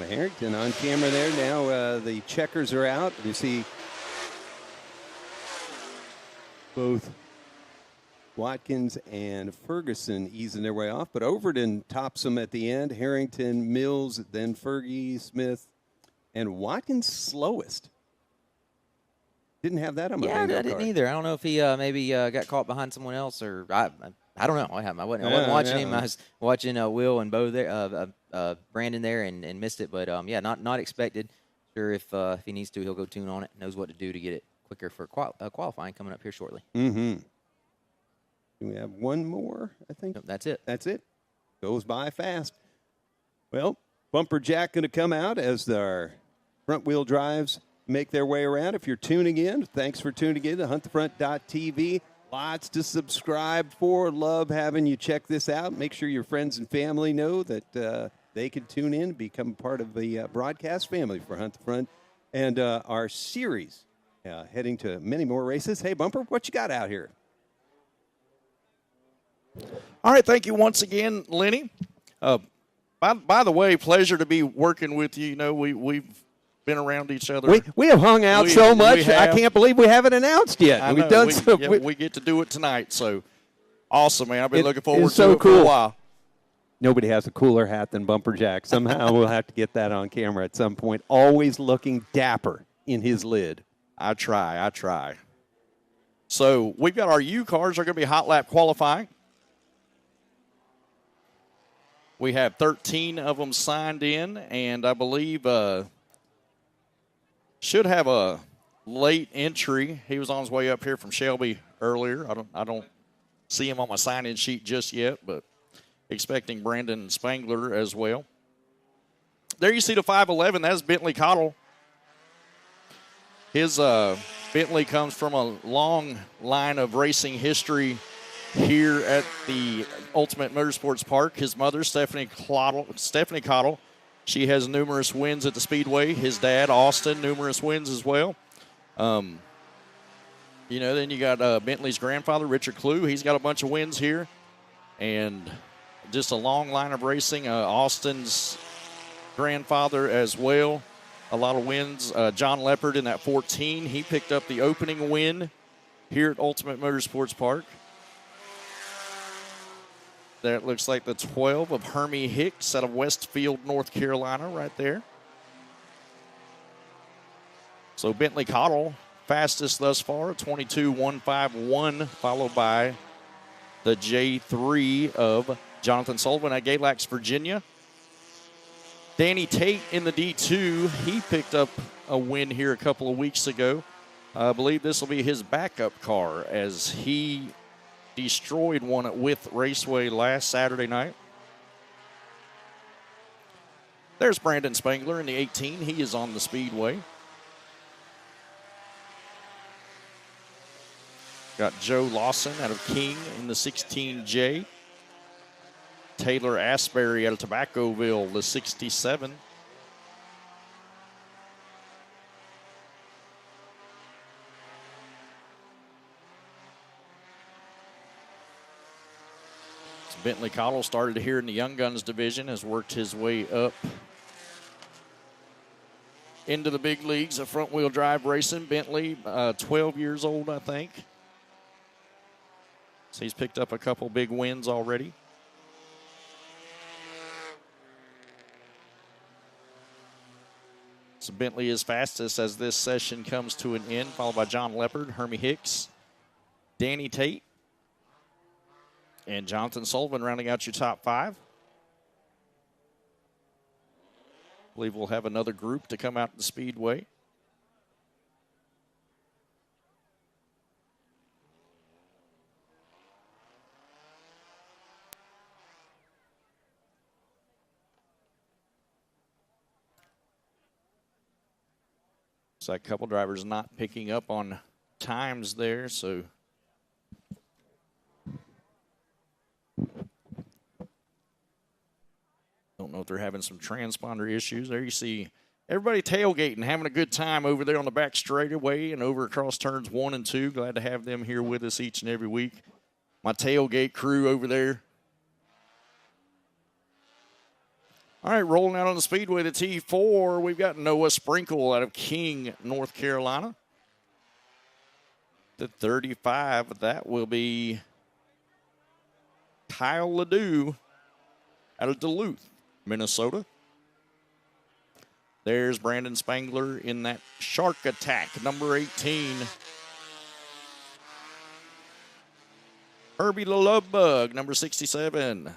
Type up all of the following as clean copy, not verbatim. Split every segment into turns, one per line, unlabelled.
Harrington on camera there. Now the checkers are out. You see both Watkins and Ferguson easing their way off, but Overton tops them at the end. Harrington, Mills, then Fergie, Smith, and Watkins slowest. Didn't have that on my bingo
I didn't
card.
either. I don't know if he maybe got caught behind someone else, or I don't know. I wasn't watching him. I was watching Will and Bo there, Brandon there, and missed it. But not expected. Sure, if he needs to, he'll go tune on it. Knows what to do to get it quicker for qualifying coming up here shortly.
Mm-hmm. We have one more, I think.
Nope, that's it.
That's it. Goes by fast. Well, bumper jack going to come out as our front-wheel drives make their way around. If you're tuning in, thanks for tuning in to huntthefront.tv. Lots to subscribe for. Love having you check this out. Make sure your friends and family know that they can tune in, become part of the broadcast family for Hunt the Front. And our series heading to many more races. Hey, Bumper, what you got out here?
All right, thank you once again, Lenny. By the way, pleasure to be working with you. You know, we've been around each other.
We have hung out so much. I can't believe we haven't announced yet.
We've done we get to do it tonight. So awesome, man! I've been looking forward to it for a while.
Nobody has a cooler hat than Bumper Jack. Somehow we'll have to get that on camera at some point. Always looking dapper in his lid.
I try. So we've got our U cars are going to be hot lap qualifying. We have 13 of them signed in, and I believe should have a late entry. He was on his way up here from Shelby earlier. I don't see him on my sign-in sheet just yet, but expecting Brandon Spangler as well. There you see the 511. That's Bentley Cottle. His Bentley comes from a long line of racing history here at the Ultimate Motorsports Park. His mother, Stephanie Cottle, she has numerous wins at the Speedway. His dad, Austin, numerous wins as well. Then you got Bentley's grandfather, Richard Clue. He's got a bunch of wins here. And just a long line of racing. Austin's grandfather as well. A lot of wins. John Leopard in that 14. He picked up the opening win here at Ultimate Motorsports Park. That looks like the 12 of Hermie Hicks out of Westfield, North Carolina, right there. So Bentley Cottle, fastest thus far, 22.151, followed by the J3 of Jonathan Sullivan at Galax, Virginia. Danny Tate in the D2, he picked up a win here a couple of weeks ago. I believe this will be his backup car as he destroyed one at Wythe Raceway last Saturday night. There's Brandon Spangler in the 18. He is on the Speedway. Got Joe Lawson out of King in the 16J. Taylor Asbury out of Tobaccoville, the 67. Bentley Cottle started here in the Young Guns division, has worked his way up into the big leagues of front-wheel drive racing. Bentley, 12 years old, I think. So he's picked up a couple big wins already. So Bentley is fastest as this session comes to an end, followed by John Leopard, Hermie Hicks, Danny Tate, and Jonathan Sullivan rounding out your top five. I believe we'll have another group to come out to the Speedway. So a couple drivers not picking up on times there, so don't know if they're having some transponder issues. There you see everybody tailgating, having a good time over there on the back straightaway and over across turns 1 and 2. Glad to have them here with us each and every week. My tailgate crew over there. All right, rolling out on the speedway to T4, we've got Noah Sprinkle out of King, North Carolina. The 35, that will be Kyle Ledoux out of Duluth, Minnesota. There's Brandon Spangler in that Shark Attack, number 18. Herbie the Love Bug, number 67.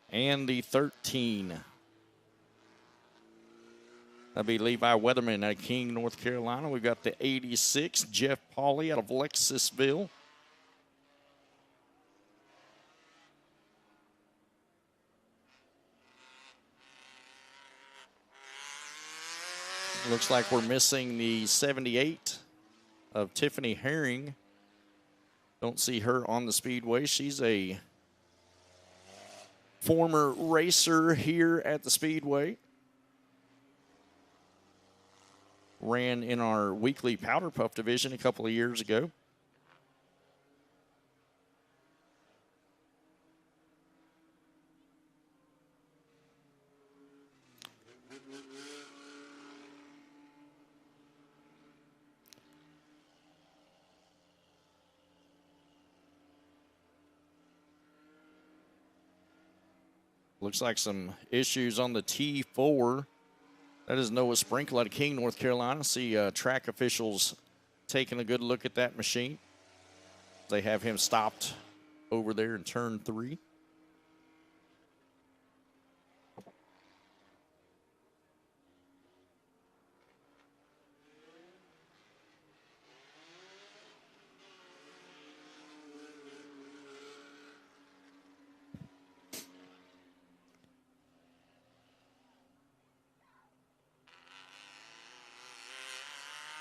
And the 13. That'd be Levi Weatherman out of King, North Carolina. We've got the 86, Jeff Pauley out of Lexusville. Looks like we're missing the 78 of Tiffany Herring. Don't see her on the speedway. She's a former racer here at the speedway. Ran in our weekly Powder Puff division a couple of years ago. Looks like some issues on the T4. That is Noah Sprinkle out of King, North Carolina. See track officials taking a good look at that machine. They have him stopped over there in turn 3.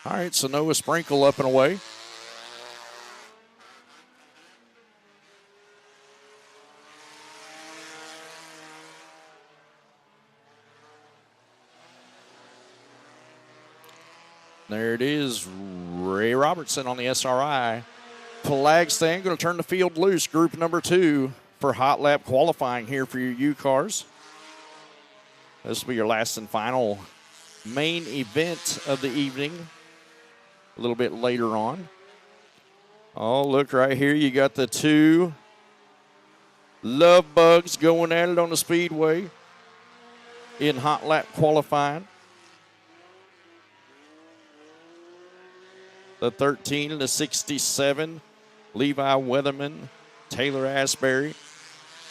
All right, so Noah Sprinkle up and away. There it is, Ray Robertson on the SRI. Flag stand, going to turn the field loose. Group number 2 for hot lap qualifying here for your U cars. This will be your last and final main event of the evening. A little bit later on. Oh, look right here. You got the 2 Love Bugs going at it on the speedway in hot lap qualifying. The 13 and the 67, Levi Weatherman, Taylor Asbury.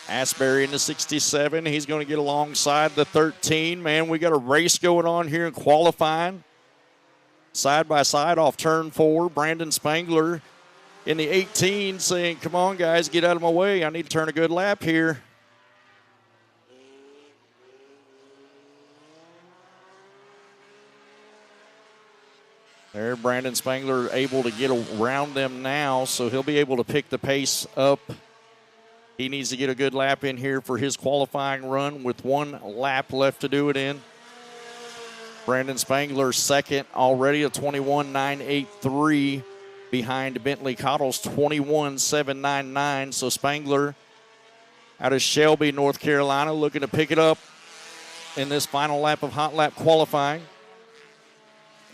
Asbury in the 67. He's going to get alongside the 13. Man, we got a race going on here in qualifying. Side by side off turn 4. Brandon Spangler in the 18 saying, come on, guys, get out of my way. I need to turn a good lap here. There, Brandon Spangler able to get around them now, so he'll be able to pick the pace up. He needs to get a good lap in here for his qualifying run with 1 lap left to do it in. Brandon Spangler second already, a 21.983 behind Bentley Cottle's 21.799. So Spangler out of Shelby, North Carolina, looking to pick it up in this final lap of hot lap qualifying.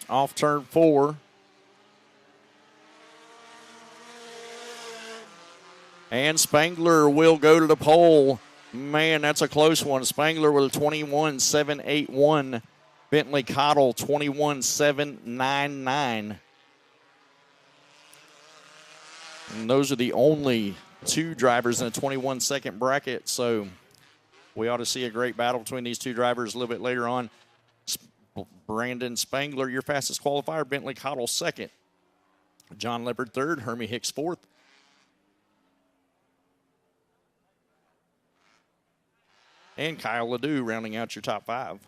Off turn 4. And Spangler will go to the pole. Man, that's a close one. Spangler with a 21.781. Bentley Cottle, 21.799. And those are the only 2 drivers in a 21-second bracket, so we ought to see a great battle between these 2 drivers a little bit later on. Brandon Spangler, your fastest qualifier. Bentley Cottle, second. John Leopard, third. Hermie Hicks, fourth. And Kyle Ledoux rounding out your top 5.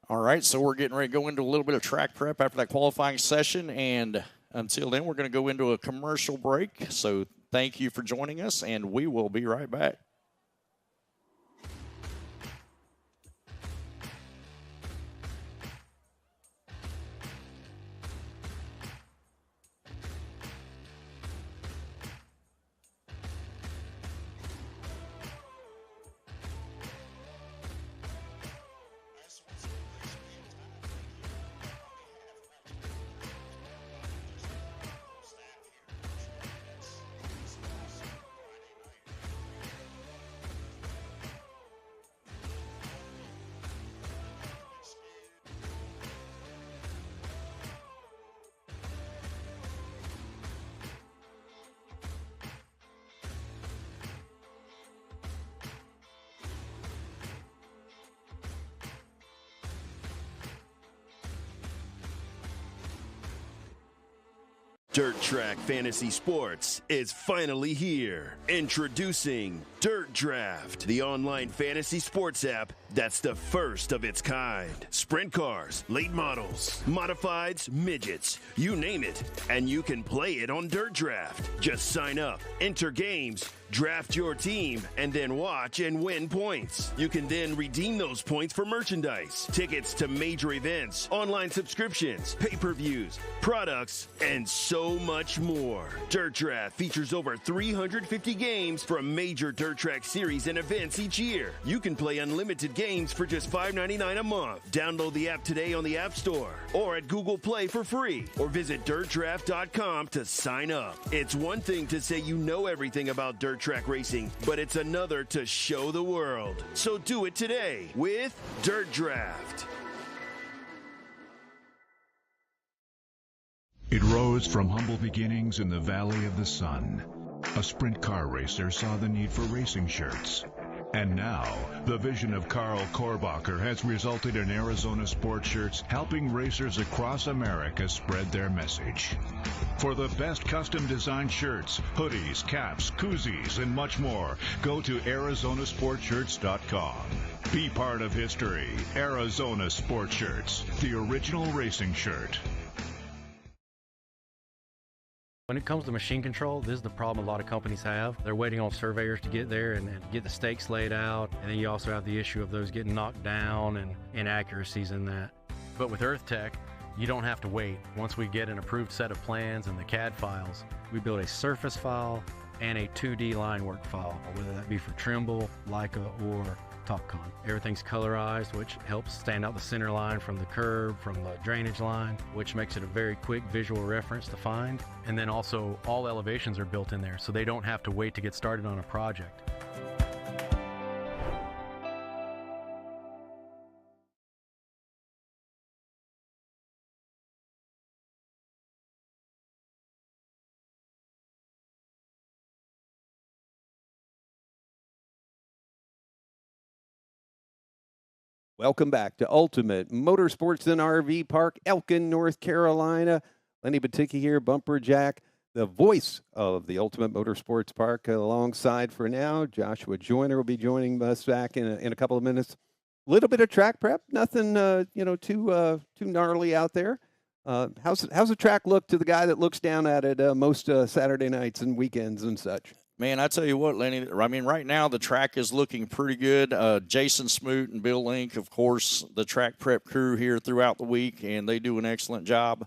All right, so we're getting ready to go into a little bit of track prep after that qualifying session, and until then, we're going to go into a commercial break. So thank you for joining us, and we will be right back.
Dirt Track Fantasy Sports is finally here. Introducing Dirt Draft, the online fantasy sports app that's the first of its kind. Sprint cars, late models, modifieds, midgets, you name it, and you can play it on Dirt Draft. Just sign up, enter games, draft your team, and then watch and win points. You can then redeem those points for merchandise, tickets to major events, online subscriptions, pay-per-views, products, and so much more. Dirt Draft features over 350 games from major dirt track series and events each year. You can play unlimited games for just $5.99 a month. Download the app today on the App Store or at Google Play for free, or visit dirtdraft.com to sign up. It's one thing to say you know everything about dirt track racing, but it's another to show the world. So do it today with Dirt Draft.
It rose from humble beginnings in the Valley of the Sun. A sprint car racer saw the need for racing shirts. And now, the vision of Carl Korbacher has resulted in Arizona Sport Shirts helping racers across America spread their message. For the best custom designed shirts, hoodies, caps, koozies, and much more, go to ArizonaSportShirts.com. Be part of history. Arizona Sport Shirts, the original racing shirt.
When it comes to machine control, this is the problem a lot of companies have. They're waiting on surveyors to get there and get the stakes laid out. And then you also have the issue of those getting knocked down and inaccuracies in that. But with EarthTech, you don't have to wait. Once we get an approved set of plans and the CAD files, we build a surface file and a 2D line work file, whether that be for Trimble, Leica, or TopCon. Everything's colorized, which helps stand out the center line from the curb, from the drainage line, which makes it a very quick visual reference to find. And then also all elevations are built in there, so they don't have to wait to get started on a project.
Welcome back to Ultimate Motorsports and RV Park, Elkin, North Carolina. Lenny Baticki here, Bumper Jack, the voice of the Ultimate Motorsports Park, alongside for now. Joshua Joyner will be joining us back in a couple of minutes. A little bit of track prep, nothing too gnarly out there. How's the track look to the guy that looks down at it most Saturday nights and weekends and such?
Man, I tell you what, Lenny, I mean, right now the track is looking pretty good. Jason Smoot and Bill Link, of course, the track prep crew here throughout the week, and they do an excellent job.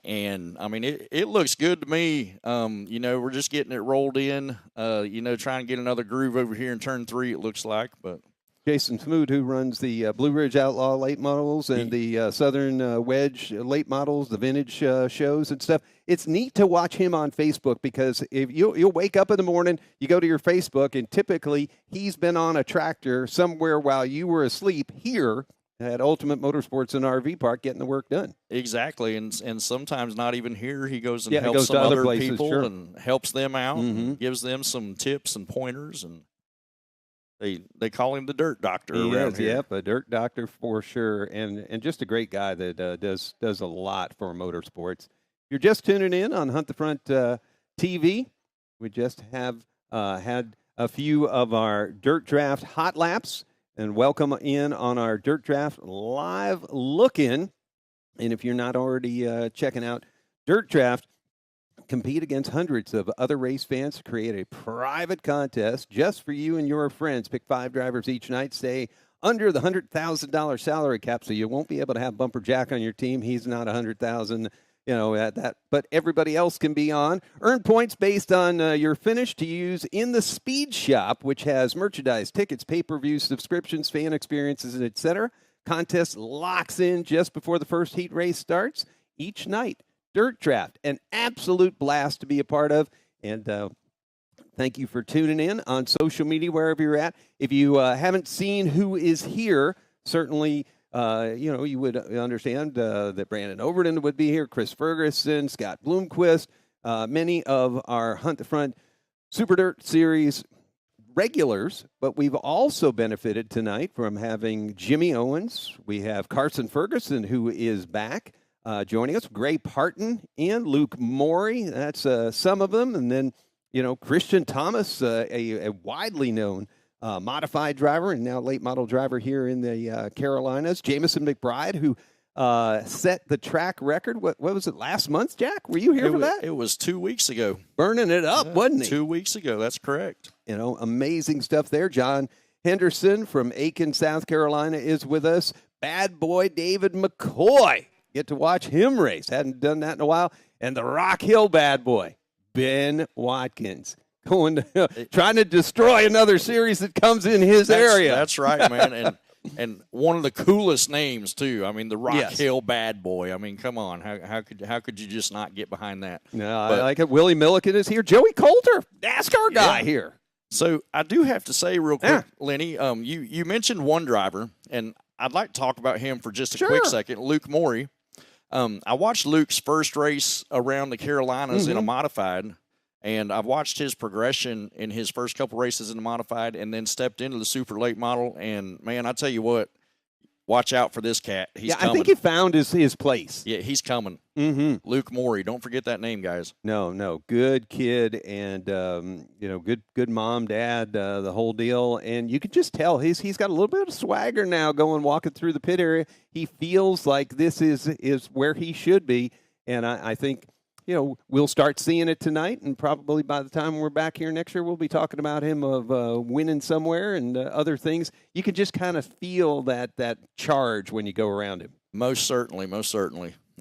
And, I mean, it looks good to me. We're just getting it rolled in, trying to get another groove over here in Turn 3, it looks like. But
Jason Smoot, who runs the Blue Ridge Outlaw late models and the Southern Wedge late models, the vintage shows and stuff. It's neat to watch him on Facebook because if you'll wake up in the morning, you go to your Facebook, and typically he's been on a tractor somewhere while you were asleep here at Ultimate Motorsports and RV Park getting the work done.
Exactly, and sometimes not even here. He goes and helps
goes
some
to other
other
places,
people
sure.
and helps them out, and gives them some tips and pointers, and they call him the Dirt Doctor around here.
Yep, a dirt doctor for sure, and just a great guy that does a lot for motorsports. If you're just tuning in on Hunt the Front TV, we just have had a few of our Dirt Draft hot laps. and welcome in on our Dirt Draft live look-in. And if you're not already checking out Dirt Draft, compete against hundreds of other race fans to create a private contest just for you and your friends. Pick 5 drivers each night. Stay under the $100,000 salary cap, so you won't be able to have Bumper Jack on your team. He's not $100,000. At that, but everybody else can be on. Earn points based on your finish to use in the Speed Shop, which has merchandise, tickets, pay-per-view subscriptions, fan experiences, etc. Contest locks in just before the first heat race starts each night. Dirt Draft, an absolute blast to be a part of. And thank you for tuning in on social media, wherever you're at. If you haven't seen who is here, certainly you would understand that Brandon Overton would be here, Chris Ferguson, Scott Bloomquist, many of our Hunt the Front Super Dirt Series regulars, but we've also benefited tonight from having Jimmy Owens. We have Carson Ferguson, who is back joining us, Gray Parton, and Luke Morey. That's some of them. And then, Christian Thomas, a widely known modified driver and now late model driver here in the Carolinas. Jamison McBride, who set the track record. What was it, last month, Jack? Were you here for that?
It was 2 weeks ago.
Burning it up, wasn't he?
2 weeks ago, that's correct.
Amazing stuff there. John Henderson from Aiken, South Carolina is with us. Bad boy David McCoy. Get to watch him race. Hadn't done that in a while. And the Rock Hill bad boy, Ben Watkins. Trying to destroy another series that comes in his area.
That's right, man. And one of the coolest names too. I mean, the Rock Hill Bad Boy. I mean, come on, how could you just not get behind that?
No, I like it. Willie Milliken is here. Joey Coulter, NASCAR guy here.
So I do have to say real quick, Lenny. You mentioned one driver, and I'd like to talk about him for just a quick second. Luke Morey. I watched Luke's first race around the Carolinas in a modified. And I've watched his progression in his first couple races in the modified and then stepped into the super late model. And, man, I tell you what, watch out for this cat. He's coming.
I think he found his place.
Yeah, he's coming.
Mm-hmm.
Luke Morey. Don't forget that name, guys.
No. Good kid and, good mom, dad, the whole deal. And you could just tell he's got a little bit of swagger now walking through the pit area. He feels like this is where he should be. And I think – we'll start seeing it tonight, and probably by the time we're back here next year, we'll be talking about him of winning somewhere and other things. You can just kind of feel that charge when you go around him.
Most certainly.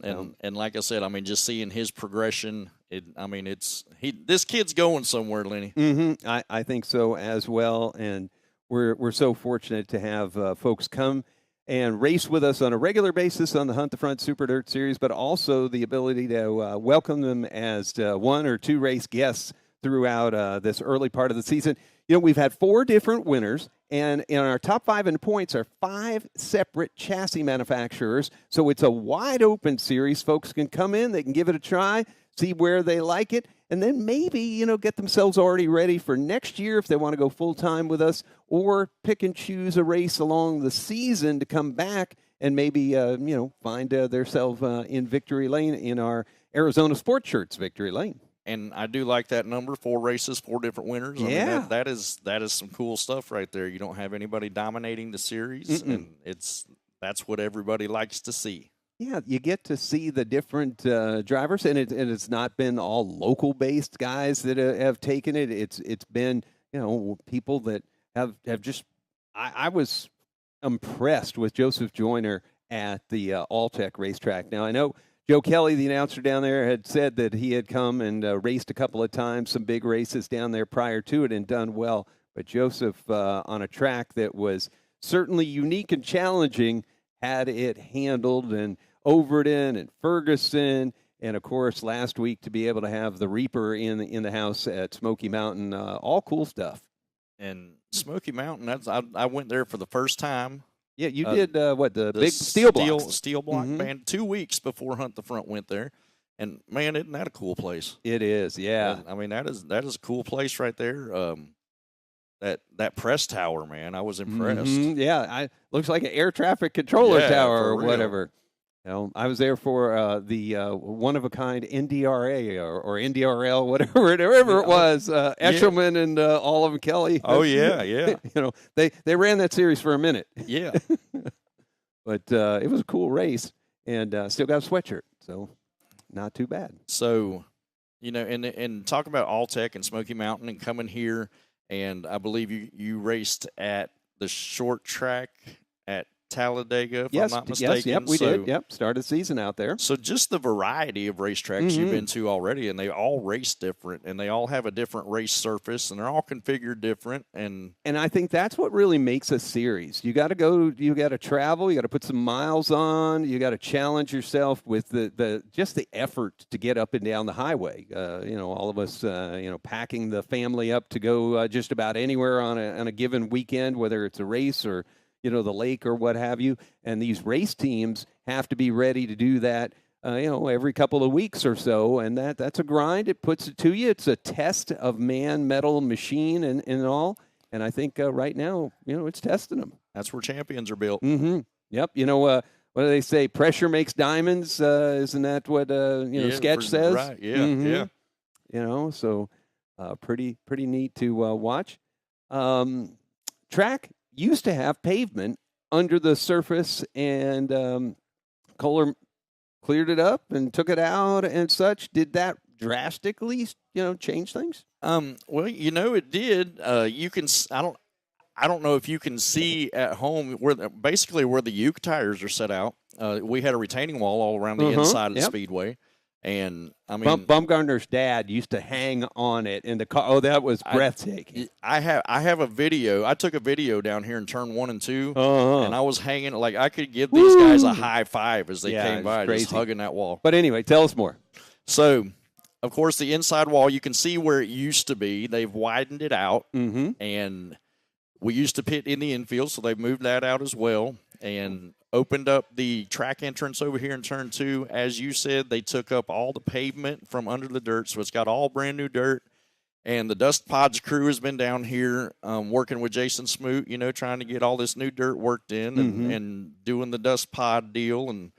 And like I said, I mean, just seeing his progression, this kid's going somewhere, Lenny.
Mm-hmm. I think so as well, and we're so fortunate to have folks come and race with us on a regular basis on the Hunt the Front Super Dirt Series, but also the ability to welcome them as 1 or 2 race guests throughout this early part of the season. We've had 4 different winners, and in our top 5 in points are 5 separate chassis manufacturers. So it's a wide open series. Folks can come in, they can give it a try, see where they like it, and then maybe, get themselves already ready for next year if they want to go full-time with us, or pick and choose a race along the season to come back and maybe, find themselves in victory lane in our Arizona Sports Shirts victory lane.
And I do like that number, 4 races, 4 different winners. I mean, that is some cool stuff right there. You don't have anybody dominating the series, and that's what everybody likes to see.
Yeah, you get to see the different drivers, and it's not been all local-based guys that have taken it. It's been people that have just. I was impressed with Joseph Joyner at the Alltech racetrack. Now I know Joe Kelly, the announcer down there, had said that he had come and raced a couple of times, some big races down there prior to it, and done well. But Joseph, on a track that was certainly unique and challenging, had it handled, and Overton and Ferguson, and of course last week to be able to have the Reaper in the house at Smoky Mountain, all cool stuff.
And Smoky Mountain, I went there for the first time.
Yeah, you did the big steel block?
Steel block band 2 weeks before Hunt the Front went there, and man, isn't that a cool place?
It is, yeah.
I mean, that is a cool place right there. That press tower, man, I was impressed.
Yeah, looks like an air traffic controller tower or whatever. I was there for the one-of-a-kind NDRA or NDRL, whatever it was, Eshelman and Olive Kelly.
Oh, yeah.
They ran that series for a minute.
Yeah.
But it was a cool race, and still got a sweatshirt, so not too bad.
So, and talk about Alltech and Smoky Mountain and coming here, and I believe you raced at the short track at Talladega, if I'm not mistaken.
Yes, we did. Yep, started the season out there.
So just the variety of racetracks you've been to already, and they all race different, and they all have a different race surface, and they're all configured different. And
I think that's what really makes a series. You got to go, you got to travel, you got to put some miles on, you got to challenge yourself with the effort to get up and down the highway. All of us, packing the family up to go just about anywhere on a given weekend, whether it's a race or the lake or what have you. And these race teams have to be ready to do that, every couple of weeks or so. And that's a grind. It puts it to you. It's a test of man, metal, machine, and all. And I think right now, it's testing them.
That's where champions are built.
Mm-hmm. Yep. What do they say? Pressure makes diamonds. Isn't that what, Sketch says?
Right. Yeah.
Mm-hmm.
Yeah.
So pretty neat to watch. Track used to have pavement under the surface, and Kohler cleared it up and took it out and such. Did that drastically, change things?
Well, it did. You can. I don't know if you can see at home where the Uke tires are set out. We had a retaining wall all around the inside of the speedway. And I mean,
Bumgarner's dad used to hang on it in the car. Oh, that was breathtaking.
I have a video. I took a video down here in turn 1 and 2, and I was hanging like I could give these guys a high five as they came by, just hugging that wall.
But anyway, tell us more.
So, of course, the inside wall, you can see where it used to be. They've widened it out, and we used to pit in the infield, so they've moved that out as well. And opened up the track entrance over here in turn 2. As you said, they took up all the pavement from under the dirt, so it's got all brand new dirt. And the Dust Pods crew has been down here working with Jason Smoot, trying to get all this new dirt worked in and doing the Dust Pod deal and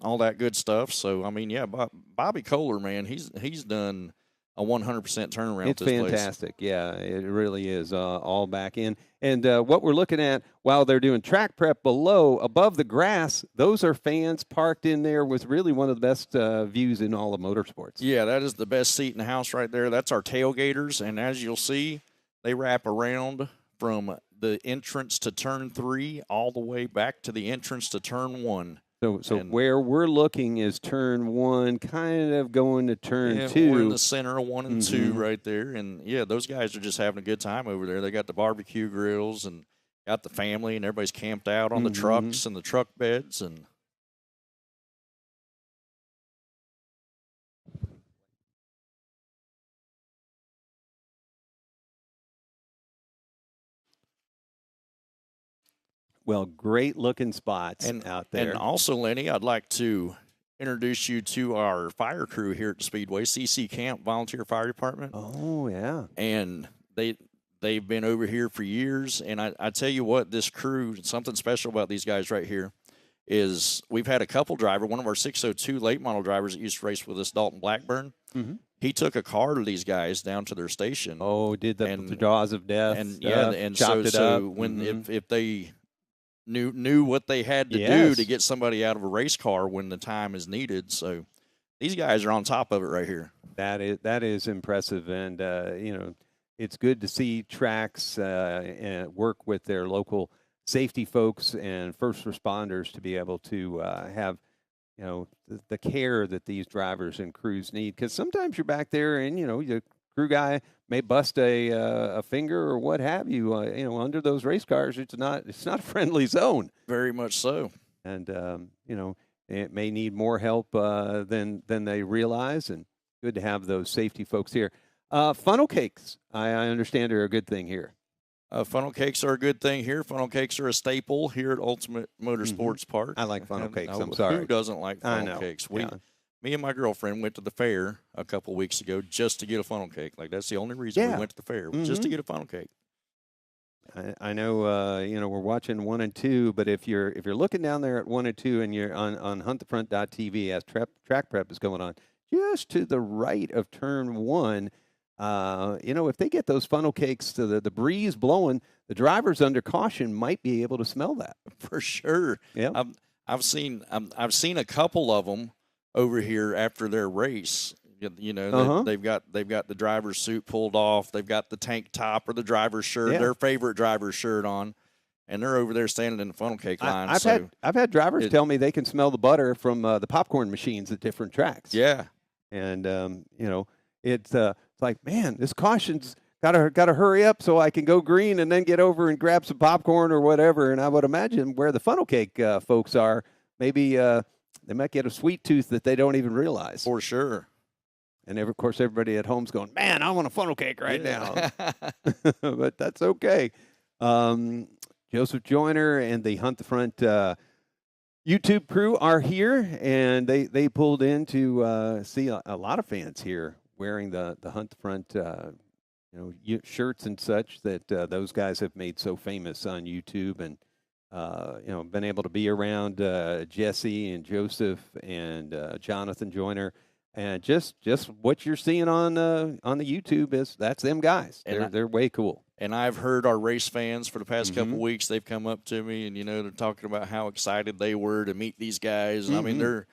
all that good stuff. So, I mean, yeah, Bobby Kohler, man, he's done a 100% turnaround.
It's
this
fantastic.
place.
Yeah, it really is all back in. And what we're looking at while they're doing track prep above the grass, those are fans parked in there with really one of the best views in all of motorsports.
Yeah, that is the best seat in the house right there. That's our tailgaters. And as you'll see, they wrap around from the entrance to turn 3 all the way back to the entrance to turn 1.
So where we're looking is turn 1, kind of going to turn 2.
We're in the center of 1 and 2 right there. And, yeah, those guys are just having a good time over there. They got the barbecue grills and got the family, and everybody's camped out on the trucks and the truck beds. And
well, great-looking spots out there.
And also, Lenny, I'd like to introduce you to our fire crew here at the Speedway, CC Camp Volunteer Fire Department.
Oh, yeah.
And they've been over here for years. And I tell you what, this crew, something special about these guys right here is we've had a couple driver, one of our 602 late model drivers that used to race with us, Dalton Blackburn. He took a car to these guys down to their station.
Oh, did the jaws of death.
And so when if they knew what they had to do to get somebody out of a race car when the time is needed. So these guys are on top of it right here.
That is impressive, and it's good to see tracks and work with their local safety folks and first responders to be able to have the care that these drivers and crews need. Because sometimes you're back there and the crew guy may bust a finger or what have you. Under those race cars, it's not a friendly zone.
Very much so.
And it may need more help than they realize. And good to have those safety folks here. Funnel cakes, I understand, are a good thing here.
Funnel cakes are a good thing here. Funnel cakes are a staple here at Ultimate Motorsports Park.
I like funnel cakes. I'm sorry.
Who doesn't like funnel cakes? Me and my girlfriend went to the fair a couple weeks ago just to get a funnel cake. Like, that's the only reason we went to the fair, just to get a funnel cake.
I know, we're watching 1 and 2, but if you're looking down there at 1 and 2 and you're on huntthefront.tv as track prep is going on, just to the right of turn 1, if they get those funnel cakes to the breeze blowing, the drivers under caution might be able to smell that.
For sure.
Yeah.
I've seen a couple of them over here after their race. They've got the driver's suit pulled off. They've got the tank top or the driver's shirt, their favorite driver's shirt on, and they're over there standing in the funnel cake line.
I've had drivers tell me they can smell the butter from the popcorn machines at different tracks.
Yeah,
and it's like, man, this caution's gotta hurry up so I can go green and then get over and grab some popcorn or whatever. And I would imagine where the funnel cake folks are, maybe they might get a sweet tooth that they don't even realize.
For sure.
And of course, everybody at home's going, man, I want a funnel cake right now. But that's okay. Joseph Joyner and the Hunt the Front YouTube crew are here, and they pulled in to see a lot of fans here wearing the Hunt the Front shirts and such that those guys have made so famous on YouTube, and been able to be around Jesse and Joseph and Jonathan Joyner. And just what you're seeing on the YouTube that's them guys. They're way cool.
And I've heard our race fans for the past couple weeks. They've come up to me and they're talking about how excited they were to meet these guys. I mean,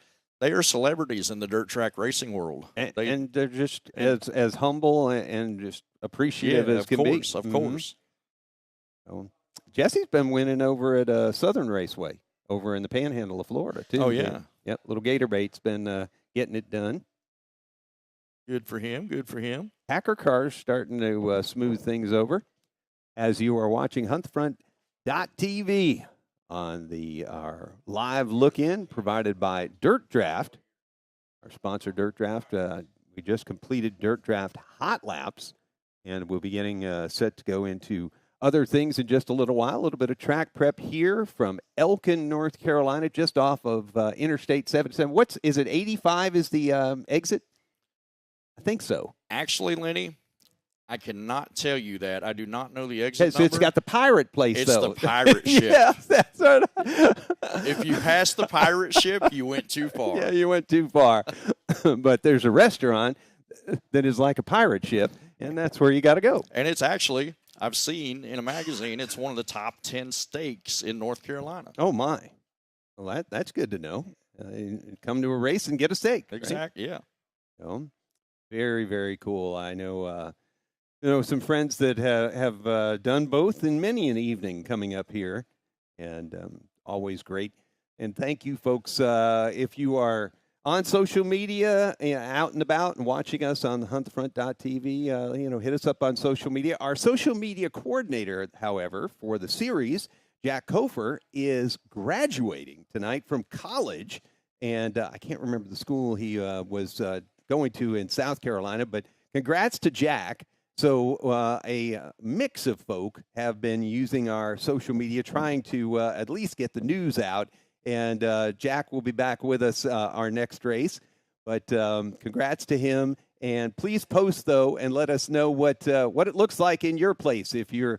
they are celebrities in the dirt track racing world,
and they're just as humble and just appreciative as can be.
Of course.
So, Jesse's been winning over at Southern Raceway over in the Panhandle of Florida too.
Oh yeah,
yep. Little Gator Bait's been getting it done.
Good for him. Good for him.
Packer cars starting to smooth things over as you are watching HuntFront.tv on our live look-in provided by Dirt Draft, our sponsor, Dirt Draft. We just completed Dirt Draft Hot Laps, and we'll be getting set to go into other things in just a little while. A little bit of track prep here from Elkin, North Carolina, just off of Interstate 77. Is it 85 is the exit? I think so.
Actually, Lenny, I cannot tell you that. I do not know the exit number.
It's got the pirate place, though.
It's the pirate ship.
Yeah, that's right.
If you pass the pirate ship, you went too far.
Yeah, you went too far. But there's a restaurant that is like a pirate ship, and that's where you got to go.
And it's actually, I've seen in a magazine, it's one of the top 10 steaks in North Carolina.
Oh, my. Well, that's good to know. Come to a race and get a steak.
Exactly,
right? Yeah. So, very, very cool. I know some friends that have done both in many an evening coming up here, and always great. And thank you, folks. If you are on social media, out and about and watching us on huntthefront.tv, hit us up on social media. Our social media coordinator, however, for the series, Jack Kofer, is graduating tonight from college, and I can't remember the school he was going to in South Carolina, but congrats to Jack. So a mix of folk have been using our social media, trying to at least get the news out. And Jack will be back with us our next race. But congrats to him. And please post, though, and let us know what it looks like in your place. If you're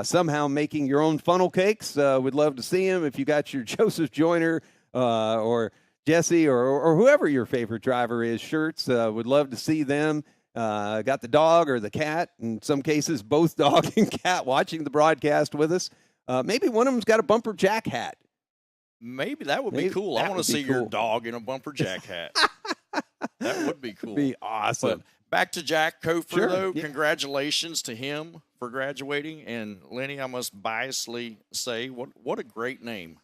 somehow making your own funnel cakes, we'd love to see them. If you got your Joseph Joyner or Jesse or whoever your favorite driver is shirts, would love to see them. Got the dog or the cat, in some cases both dog and cat, watching the broadcast with us. Maybe one of them's got a bumper jack hat.
Maybe that would be cool. I want to see your dog in a bumper jack hat. That would be cool.
Be awesome.
But back to Jack Kofer, though.
Yeah.
Congratulations to him for graduating. And Lenny, I must biasly say, what a great name.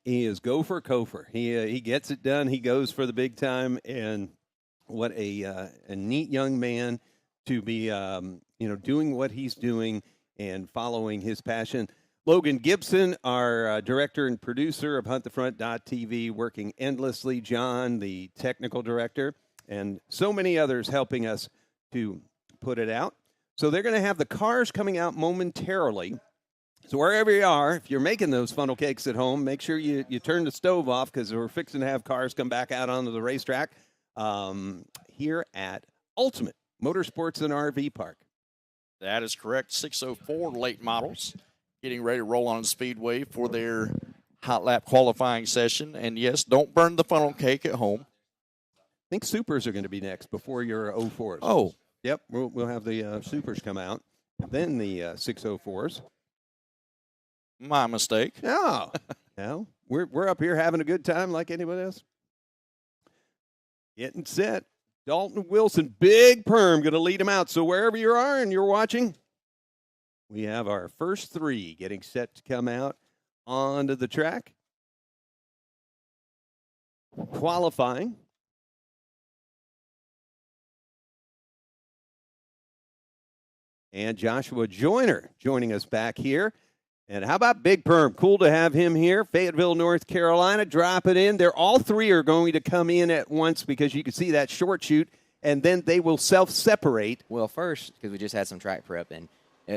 He is Gopher Kofer. He gets it done. He goes for the big time, and what a neat young man to be doing what he's doing and following his passion. Logan Gibson, our director and producer of HuntTheFront.tv, working endlessly. John, the technical director, and so many others helping us to put it out. So they're going to have the cars coming out momentarily. So wherever you are, if you're making those funnel cakes at home, make sure you turn the stove off, because we're fixing to have cars come back out onto the racetrack here at Ultimate Motorsports and RV Park.
That is correct. 6:04 late models getting ready to roll on the speedway for their hot lap qualifying session. And yes, don't burn the funnel cake at home.
I think supers are going to be next before your 04s.
Oh.
Yep, we'll have the supers come out, and then the 604s.
My mistake.
No, no, we're up here having a good time like anybody else. Getting set. Dalton Wilson, big perm, going to lead him out. So wherever you are and you're watching, we have our first three getting set to come out onto the track. Qualifying. And Joshua Joyner joining us back here. And how about Big Perm? Cool to have him here. Fayetteville, North Carolina, drop it in. All three are going to come in at once because you can see that short chute, and then they will self-separate.
Well, first, because we just had some track prep, and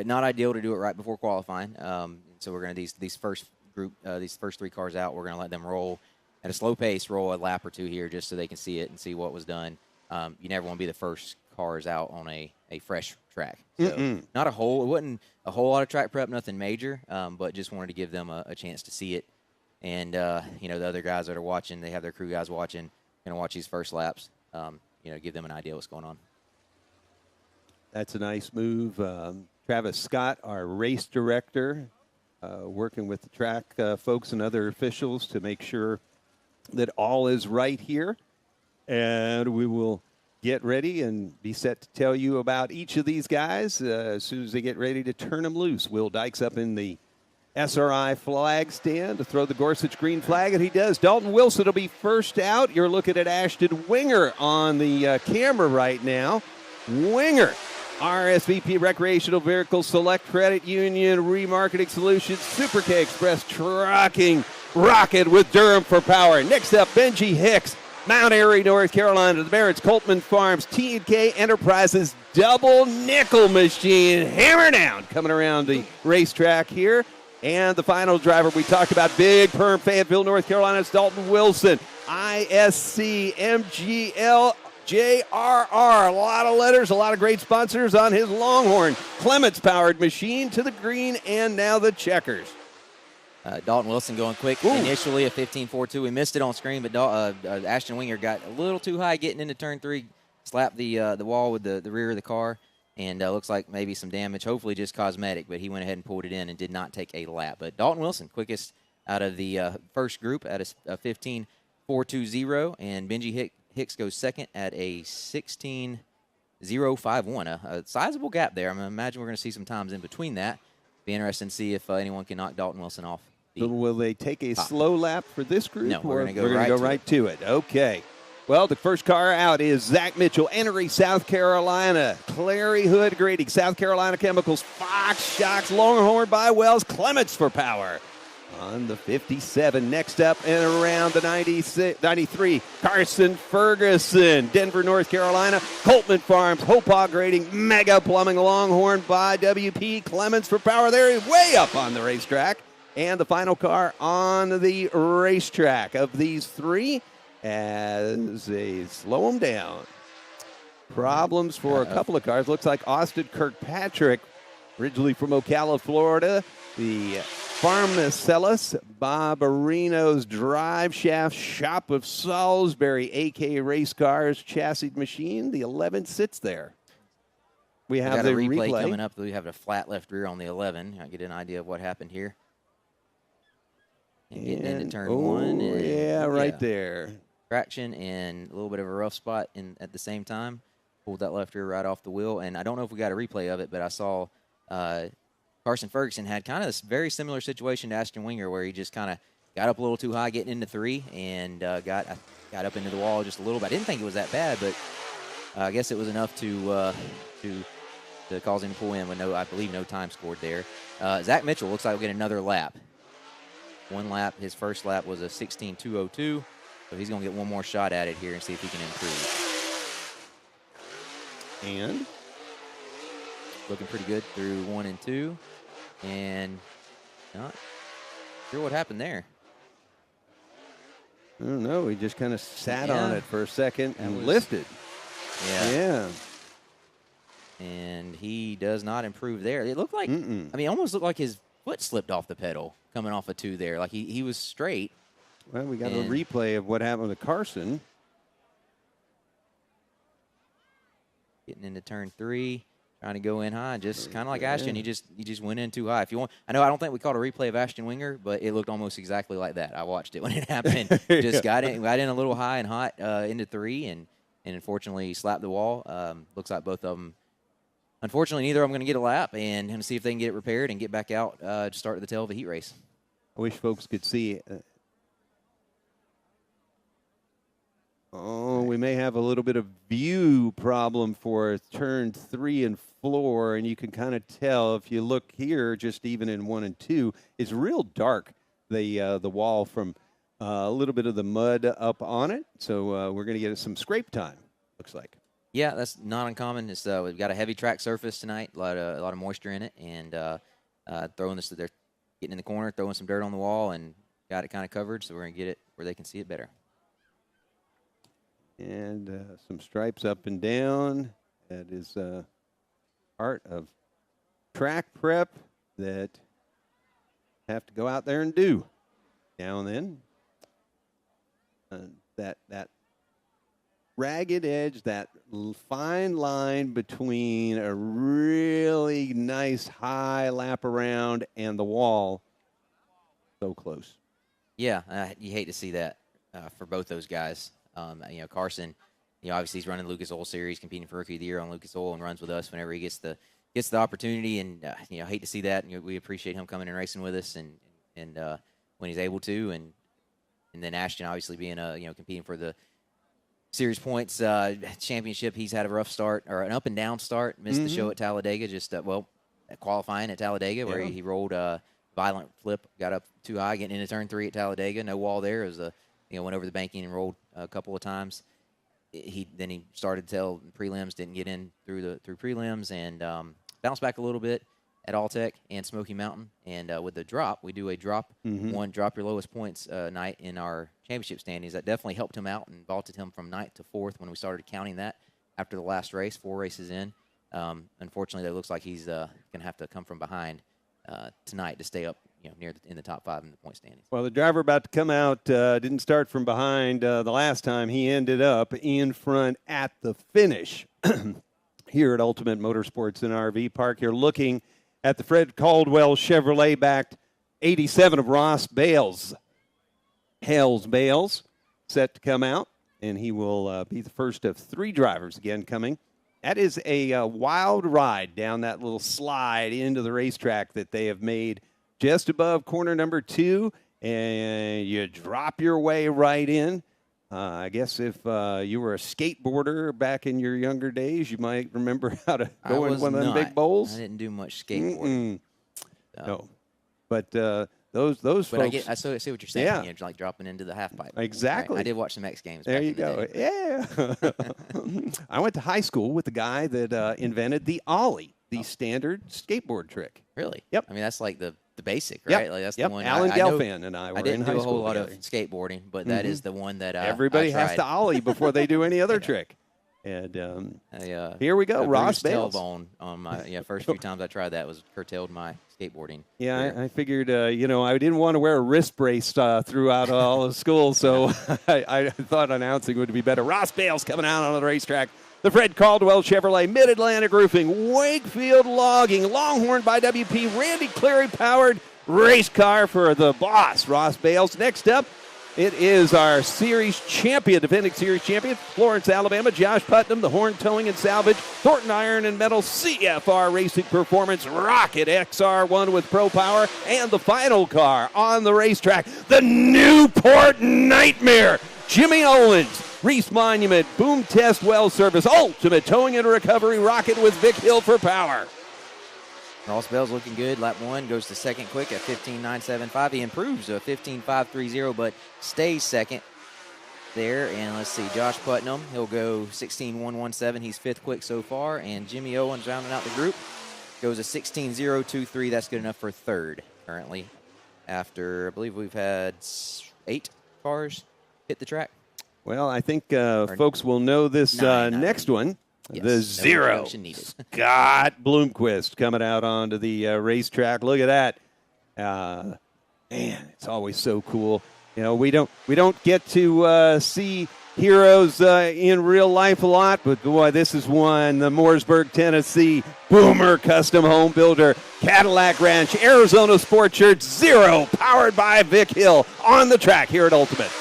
not ideal to do it right before qualifying. So we're going to, these first three cars out, we're going to let them roll at a slow pace, roll a lap or two here just so they can see it and see what was done. You never want to be the first cars out on a fresh track. So it wasn't a whole lot of track prep, nothing major, but just wanted to give them a chance to see it. And, the other guys that are watching, they have their crew guys watching, going to watch these first laps, give them an idea what's going on.
That's a nice move. Travis Scott, our race director, working with the track folks and other officials to make sure that all is right here. And we will get ready and be set to tell you about each of these guys as soon as they get ready to turn them loose. Will Dykes up in the SRI flag stand to throw the Gorsuch green flag, and he does. Dalton Wilson will be first out. You're looking at Ashton Winger on the camera right now. Winger, RSVP Recreational Vehicle Select Credit Union Remarketing Solutions, Super K Express Trucking, Rocket with Durham for power. Next up, Benji Hicks, Mount Airy, North Carolina, the Barrett's Coltman Farms, T&K Enterprises, double nickel machine, hammer down, coming around the racetrack here. And the final driver we talked about, Big Perm, Fayetteville, North Carolina, it's Dalton Wilson, ISC, MGL, JRR, a lot of letters, a lot of great sponsors on his Longhorn, Clements-powered machine to the green, and now the checkers.
Dalton Wilson going quick. Ooh. Initially a 15.42. We missed it on screen, but Ashton Winger got a little too high getting into turn 3, slapped the wall with the rear of the car, and looks like maybe some damage, hopefully just cosmetic, but he went ahead and pulled it in and did not take a lap. But Dalton Wilson, quickest out of the first group at a 15.420, and Benji Hicks goes second at a 16.051. A sizable gap there. I imagine we're going to see some times in between that. Be interesting to see if anyone can knock Dalton Wilson off.
So will they take a slow lap for this group?
No, we're going to
go right to it. Okay. Well, the first car out is Zach Mitchell, Enery, South Carolina. Clary Hood Grading, South Carolina Chemicals, Fox Shocks, Longhorn by Wells, Clements for power. On the 57, next up and around the 93, Carson Ferguson, Denver, North Carolina, Coltman Farms, Hopaw Grading, Mega Plumbing, Longhorn by WP, Clements for power. They're way up on the racetrack. And the final car on the racetrack of these three as they slow them down. Problems for a couple of cars. Looks like Austin Kirkpatrick, originally from Ocala, Florida. The Pharmacellus Barbarino's Drive Shaft Shop of Salisbury, AK Race Cars Chassis Machine. The 11 sits there. We have the replay
coming up. We have a flat left rear on the 11. I get an idea of what happened here. And getting into turn 1. And,
right there.
Traction and a little bit of a rough spot at the same time. Pulled that left rear right off the wheel. And I don't know if we got a replay of it, but I saw Carson Ferguson had kind of this very similar situation to Ashton Winger where he just kind of got up a little too high getting into 3 and got up into the wall just a little bit. I didn't think it was that bad, but I guess it was enough to cause him to pull in with I believe no time scored there. Zach Mitchell looks like we'll get another lap. One lap, his first lap was a 16.202, so he's going to get one more shot at it here and see if he can improve.
And
looking pretty good through 1 and 2, and not sure what happened there.
I don't know. He just kind of sat on it for a second and lifted.
Yeah. and he does not improve there. It looked like, I mean, it almost looked like his foot slipped off the pedal coming off a 2 there. Like he was straight.
Well, we got a replay of what happened to Carson.
Getting into turn 3, trying to go in high, just kind of like Ashton. He just went in too high. If you want, I don't think we caught a replay of Ashton Winger, but it looked almost exactly like that. I watched it when it happened. Just got in a little high and hot into 3, and unfortunately slapped the wall. Looks like both of them. Unfortunately, neither of them going to get a lap, and going to see if they can get it repaired and get back out to start at the tail of the heat race.
I wish folks could see. We may have a little bit of view problem for turn 3 and 4, and you can kind of tell if you look here, just even in 1 and 2, it's real dark, the wall from a little bit of the mud up on it. So we're going to get some scrape time, looks like.
Yeah, that's not uncommon. It's, we've got a heavy track surface tonight, a lot of moisture in it, and they're getting in the corner, throwing some dirt on the wall, and got it kind of covered, so we're going to get it where they can see it better.
And some stripes up and down. That is part of track prep that have to go out there and do now and then. That ragged edge, that fine line between a really nice high lap around and the wall, so close.
Yeah, you hate to see that for both those guys. Carson, obviously he's running Lucas Oil Series, competing for Rookie of the Year on Lucas Oil, and runs with us whenever he gets the opportunity. And hate to see that. And we appreciate him coming and racing with us, and when he's able to. And then Ashton, obviously being competing for the series points championship, he's had a rough start, or an up and down start. Missed the show at Talladega, just qualifying at Talladega, where he rolled a violent flip, got up too high, getting into turn 3 at Talladega. No wall there. It was went over the banking and rolled a couple of times. He started to tell prelims, didn't get in through prelims, and bounced back a little bit at Alltech and Smoky Mountain. And with the drop, we do a drop drop your lowest points night in our championship standings. That definitely helped him out and vaulted him from 9th to 4th when we started counting that after the last race, 4 races in. Unfortunately, it looks like he's going to have to come from behind tonight to stay up in the top 5 in the point standings. Well,
the driver about to come out didn't start from behind the last time. He ended up in front at the finish here at Ultimate Motorsports and RV Park. You're looking at the Fred Caldwell Chevrolet-backed 87 of Ross Bales. Hales Bales set to come out, and he will be the first of 3 drivers again coming. That is a wild ride down that little slide into the racetrack that they have made just above corner number 2, and you drop your way right in. I guess if you were a skateboarder back in your younger days, you might remember how to go in one of them big bowls.
I didn't do much skateboarding.
No. But those folks.
I see what you're saying.
Yeah.
Like dropping into the half pipe.
Exactly.
Right? I did watch some X Games.
There you go. Yeah. I went to high school with the guy that invented the ollie, the standard skateboard trick.
Really?
Yep.
I mean, that's like the basic, right?
Yep.
Like that's the one.
Alan Gelfand and I were in high school.
I didn't do a whole lot
together.
of skateboarding, but that is the one that
everybody has to ollie before they do any other trick. And here we go, Ross Bales.
Tailbone on my first few times I tried that was curtailed my skateboarding.
Yeah, I figured I didn't want to wear a wrist brace throughout all of school, so I thought announcing would be better. Ross Bales coming out on the racetrack. The Fred Caldwell Chevrolet, Mid-Atlantic Roofing, Wakefield Logging, Longhorn by WP, Randy Cleary-powered race car for the boss, Ross Bales. Next up, it is our series champion, defending series champion, Florence, Alabama, Josh Putnam, the Horn Towing and Salvage, Thornton Iron and Metal, CFR Racing Performance, Rocket XR1 with Pro Power, and the final car on the racetrack, the Newport Nightmare, Jimmy Owens, Reese Monument, Boom Test Well Service, Ultimate Towing and Recovery, Rocket with Vic Hill for power.
Ross Bales looking good. Lap 1 goes to second quick at 15.975. He improves to a 15.530, but stays second there. And let's see, Josh Putnam, he'll go 16.117. He's 5th quick so far. And Jimmy Owens rounding out the group goes a 16.023. That's good enough for 3rd currently. After, I believe we've had 8 cars hit the track.
Well, I think folks will know this next one.
Yes,
the
no
zero.
introduction needed.
Scott Bloomquist coming out onto the racetrack. Look at that. Man, it's always so cool. You know, we don't get to see heroes in real life a lot, but boy, this is one. The Mooresburg, Tennessee Boomer Custom Home Builder Cadillac Ranch Arizona Sport Shirt Zero, powered by Vic Hill, on the track here at Ultimate.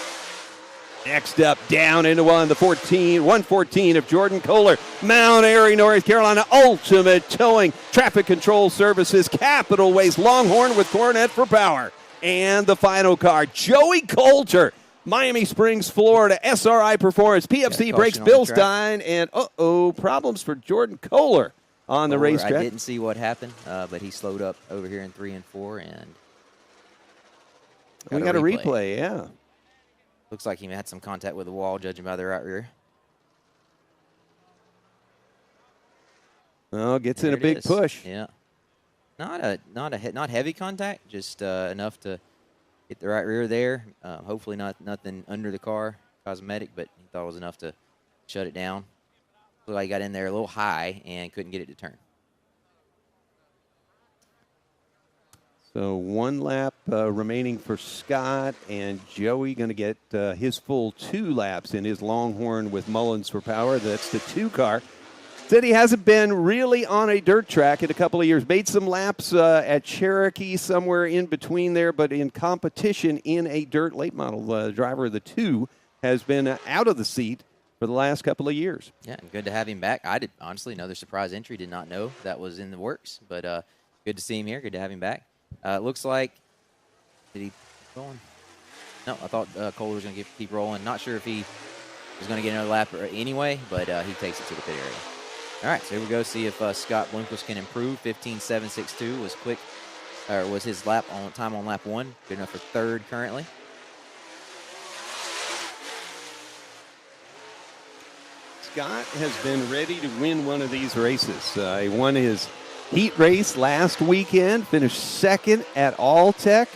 Next up, down into 114 of Jordan Kohler, Mount Airy, North Carolina, Ultimate Towing, Traffic Control Services, Capital Waste, Longhorn with Coronet for power. And the final car, Joey Coulter, Miami Springs, Florida, SRI Performance, PFC breaks Bilstein, and problems for Jordan Kohler on the racetrack.
I didn't see what happened, but he slowed up over here in 3 and 4, and
we got a replay, yeah.
Looks like he had some contact with the wall, judging by the right rear.
Well, gets in a big push.
Yeah, not heavy contact, just enough to hit the right rear there. Hopefully nothing under the car, cosmetic, but he thought it was enough to shut it down. Looked like he got in there a little high and couldn't get it to turn.
So 1 lap remaining for Scott, and Joey going to get his full 2 laps in his Longhorn with Mullins for power. That's the 2 car. Said he hasn't been really on a dirt track in a couple of years. Made some laps at Cherokee, somewhere in between there, but in competition in a dirt late model. Driver of the 2 has been out of the seat for the last couple of years.
Yeah, and good to have him back. I did, honestly, another surprise entry. Did not know that was in the works, but good to see him here. Good to have him back. Looks like, did he keep going? No, I thought Kohler was going to keep rolling. Not sure if he was going to get another lap anyway, but he takes it to the pit area. All right, so here we go. See if Scott Bloomquist can improve. 15.762 was quick, or was his time on lap 1. Good enough for 3rd currently.
Scott has been ready to win one of these races. He won his heat race last weekend, finished 2nd at Alltech.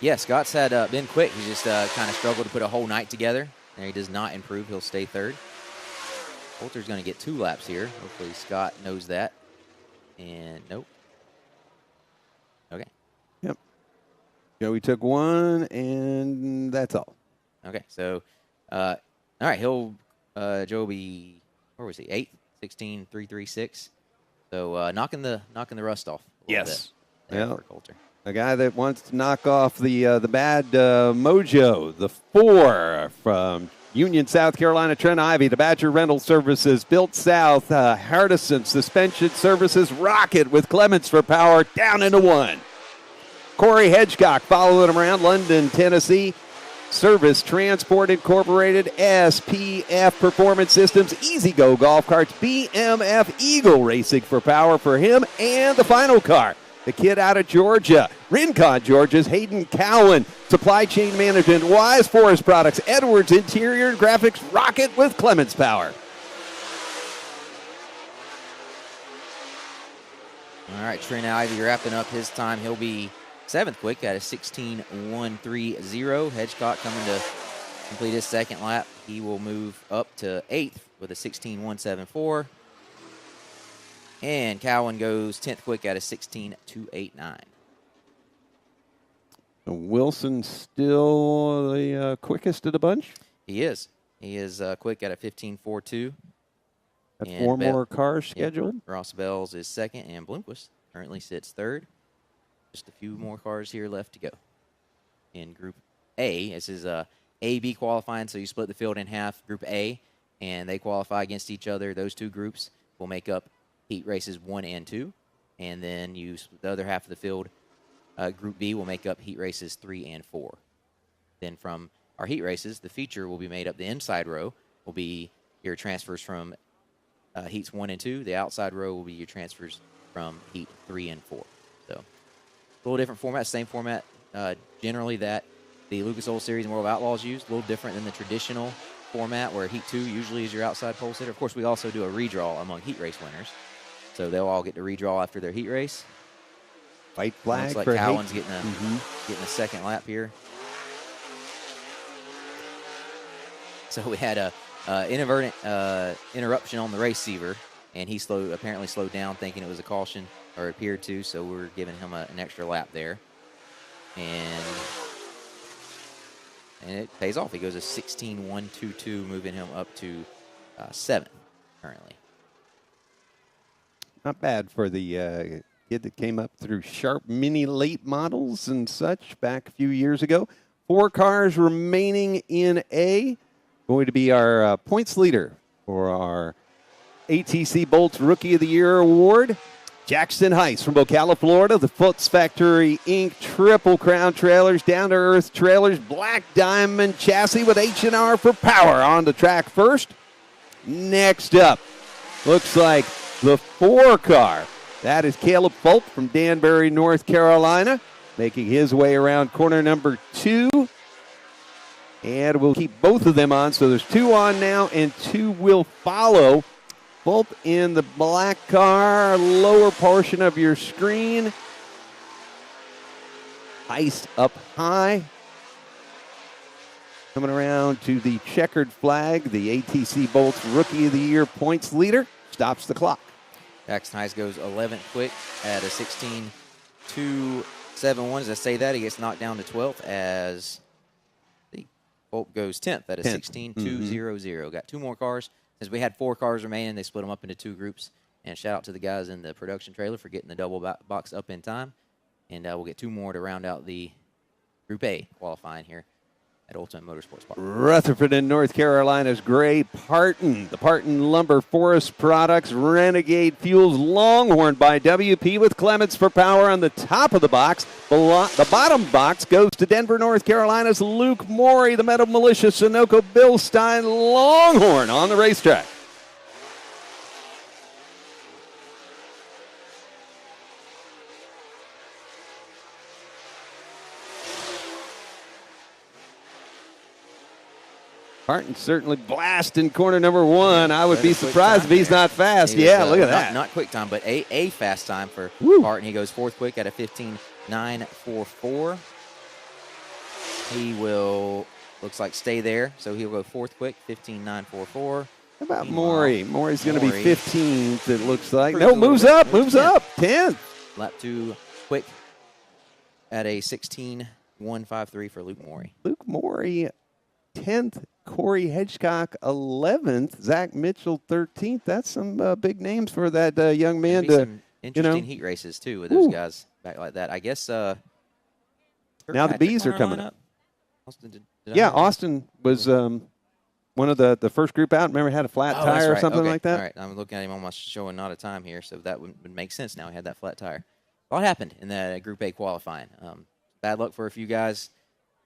Yeah, Scott's had been quick. He just kind of struggled to put a whole night together. And he does not improve. He'll stay 3rd. Coulter's going to get 2 laps here. Hopefully Scott knows that. And nope. Okay.
Yep. Joey took 1, and that's all.
Okay, so, all right, Joey, where was he? 8th, 16.336. So knocking the rust off a little bit there for Coulter.
A guy that wants to knock off the bad mojo. The 4 from Union, South Carolina, Trent Ivy, the Badger Rental Services, Built South, Hardison Suspension Services, Rocket with Clements for power, down into 1. Corey Hedgecock following him around, London, Tennessee. Service Transport Incorporated, SPF Performance Systems, Easy Go Golf Carts, BMF Eagle Racing for power for him, and the final car, the kid out of Georgia, Rincon, Georgia's Hayden Cowan, Supply Chain Management, Wise Forest Products, Edwards Interior and Graphics, Rocket with Clements Power.
All right, Trent Ivy wrapping up his time. He'll be 7th quick at a 16.130. Hedgecock coming to complete his 2nd lap. He will move up to 8th with a 16.174. And Cowan goes 10th quick at a 16.289.
Wilson still the quickest of the bunch?
He is. He is quick at a 15.42.
Got 4 more cars scheduled.
Yep. Ross Bells is 2nd, and Bloomquist currently sits 3rd. Just a few more cars here left to go. In Group A, this is A-B qualifying, so you split the field in half. Group A, and they qualify against each other. Those 2 groups will make up heat races 1 and 2, and then the other half of the field, Group B, will make up heat races 3 and 4. Then from our heat races, the feature will be made up. The inside row will be your transfers from heats 1 and 2. The outside row will be your transfers from heat 3 and 4. So a little different format, same format generally that the Lucas Oil Series and World of Outlaws use. A little different than the traditional format where heat 2 usually is your outside pole sitter. Of course, we also do a redraw among heat race winners. So they'll all get to redraw after their heat race.
Fight flag.
Looks like
for
Cowan's getting a 2nd lap here. So we had inadvertent interruption on the receiver, and he apparently slowed down, thinking it was a caution, or appeared to. So we're giving him an extra lap there, and it pays off. He goes a 16.122, moving him up to 7 currently.
Not bad for the kid that came up through Sharp Mini late models and such back a few years ago. 4 cars remaining in A. Going to be our points leader for our ATC Bolts Rookie of the Year award. Jackson Heiss from Ocala, Florida. The Foots Factory Inc. Triple Crown trailers, down-to-earth trailers, black diamond chassis with H&R for power on the track first. Next up, looks like the 4 car. That is Caleb Fulp from Danbury, North Carolina, making his way around corner number 2. And we'll keep both of them on. So there's 2 on now, and 2 will follow. Fulp in the black car, lower portion of your screen. Heiss up high. Coming around to the checkered flag, the ATC Bolts Rookie of the Year points leader stops the clock.
Jackson Heiss goes 11th quick at a 16.271. As I say that, he gets knocked down to 12th as the Fulp goes 10th at a 16.200. Got 2 more cars. Since we had 4 cars remaining, they split them up into 2 groups. And shout out to the guys in the production trailer for getting the double box up in time. And we'll get 2 more to round out the Group A qualifying here at Ultimate Motorsports Park.
Rutherford in North Carolina's Gray Parton. The Parton Lumber Forest Products Renegade Fuels Longhorn by WP with Clements for power on the top of the box. The bottom box goes to Denver, North Carolina's Luke Morey. The Metal Militia Sunoco Bill Stein Longhorn on the racetrack. Martin certainly blasting corner number 1. I would be surprised if he's not fast. Yeah, look at that.
Not quick time, but a fast time for Martin. He goes 4th quick at a 15.944. He will, looks like, stay there. So he'll go 4th quick, 15.944.
How about Morey? Morey's going to be 15th, it looks like. No, moves up. 10th.
Lap 2 quick at a 16.153 for Luke Morey.
Luke Morey, 10th. Corey Hedgecock, 11th. Zach Mitchell, 13th. That's some big names for that young man.
Some interesting heat races, too, with those guys back like that. I guess now
the Bees are coming up. Austin, Austin was one of the first group out. Remember, had a flat tire or something like that?
All right, I'm looking at him on my showing not a time here, so that would make sense now. He had that flat tire. What happened in that Group A qualifying? Bad luck for a few guys.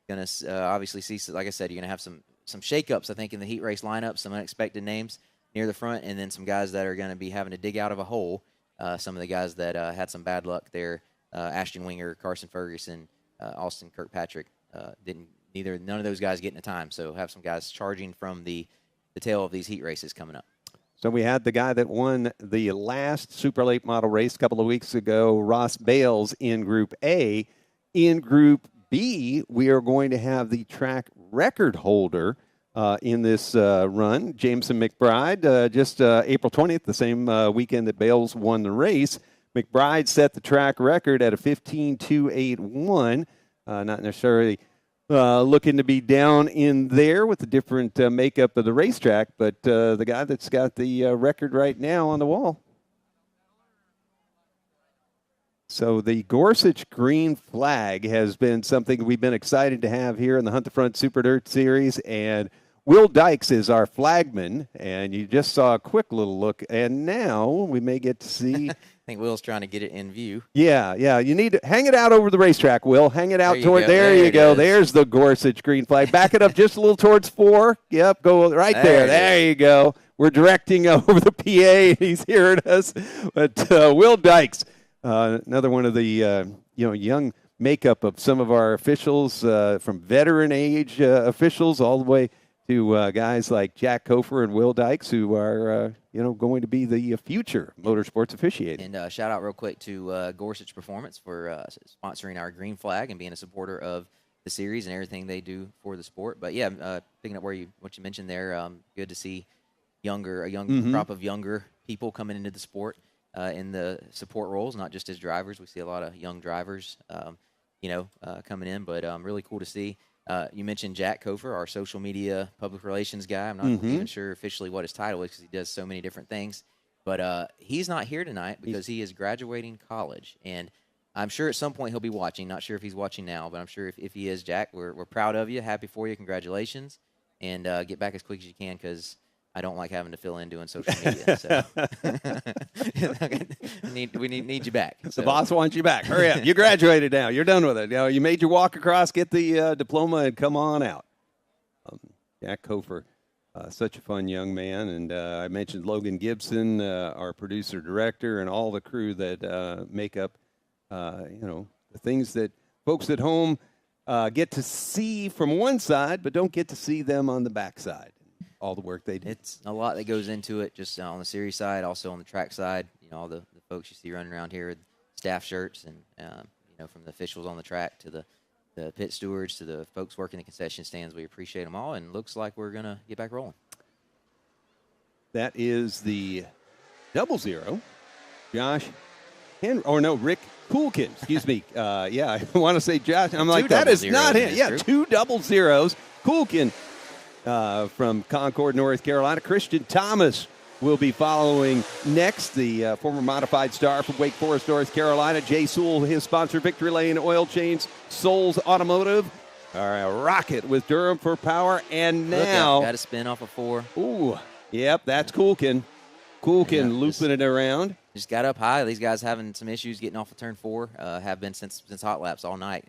Going to obviously see, like I said, you're going to have some shakeups, I think, in the heat race lineup, some unexpected names near the front, and then some guys that are going to be having to dig out of a hole. Some of the guys that had some bad luck there, Ashton Winger, Carson Ferguson, Austin Kirkpatrick, none of those guys getting a time. So have some guys charging from the tail of these heat races coming up.
So we had the guy that won the last super late model race a couple of weeks ago, Ross Bales, in Group A. In Group B, we are going to have the track record holder in this run, Jameson McBride, just April 20th, the same weekend that Bales won the race. McBride set the track record at a 15.281. Not necessarily looking to be down in there with the different makeup of the racetrack, but the guy that's got the record right now on the wall. So the Gorsuch green flag has been something we've been excited to have here in the Hunt the Front Super Dirt Series, and Will Dykes is our flagman, and you just saw a quick little look, and now we may get to see.
I think Will's trying to get it in view.
Yeah, you need to hang it out over the racetrack, Will. Hang it out toward,
there
you go. There's the Gorsuch green flag. Back it up just a little towards 4. Yep, go right there. There you go. We're directing over the PA, and he's hearing us. But Will Dykes, another one of the young makeup of some of our officials, from veteran age officials all the way to guys like Jack Kofer and Will Dykes, who are going to be the future motorsports officiating.
And shout out real quick to Gorsuch Performance for sponsoring our green flag and being a supporter of the series and everything they do for the sport. But yeah, picking up what you mentioned there, good to see a young crop of younger people coming into the sport in the support roles, not just as drivers. We see a lot of young drivers, coming in, but really cool to see. You mentioned Jack Kofer, our social media public relations guy. I'm not even sure officially what his title is because he does so many different things. But he's not here tonight because he is graduating college. And I'm sure at some point he'll be watching. Not sure if he's watching now, but I'm sure if he is, Jack, we're proud of you. Happy for you. Congratulations. And get back as quick as you can because I don't like having to fill in doing social media. So we need you back. So.
The boss wants you back. Hurry up. You graduated now. You're done with it. You made your walk across, get the diploma, and come on out. Jack Kofer, such a fun young man. And I mentioned Logan Gibson, our producer-director, and all the crew that make up the things that folks at home get to see from one side, but don't get to see them on the backside. All the work they do.
It's a lot that goes into it, just on the series side, also on the track side. All the folks you see running around here with staff shirts, and from the officials on the track to the pit stewards to the folks working the concession stands. We appreciate them all, and looks like we're gonna get back rolling.
That is the 00. Josh. Rick Kulkin, excuse me. I want to say Josh. I'm like, that is not him. Yeah, 2 00s. Kulkin from Concord, North Carolina. Christian Thomas will be following next, the former modified star from Wake Forest, North Carolina. Jay Sewell, his sponsor, Victory Lane Oil Change, Souls Automotive. Rocket with Durham for power. And now.
Got to spin off a 4.
Ooh, yep, that's Kulkin. Looping it around.
Just got up high. These guys having some issues getting off of turn 4. Have been since hot laps all night.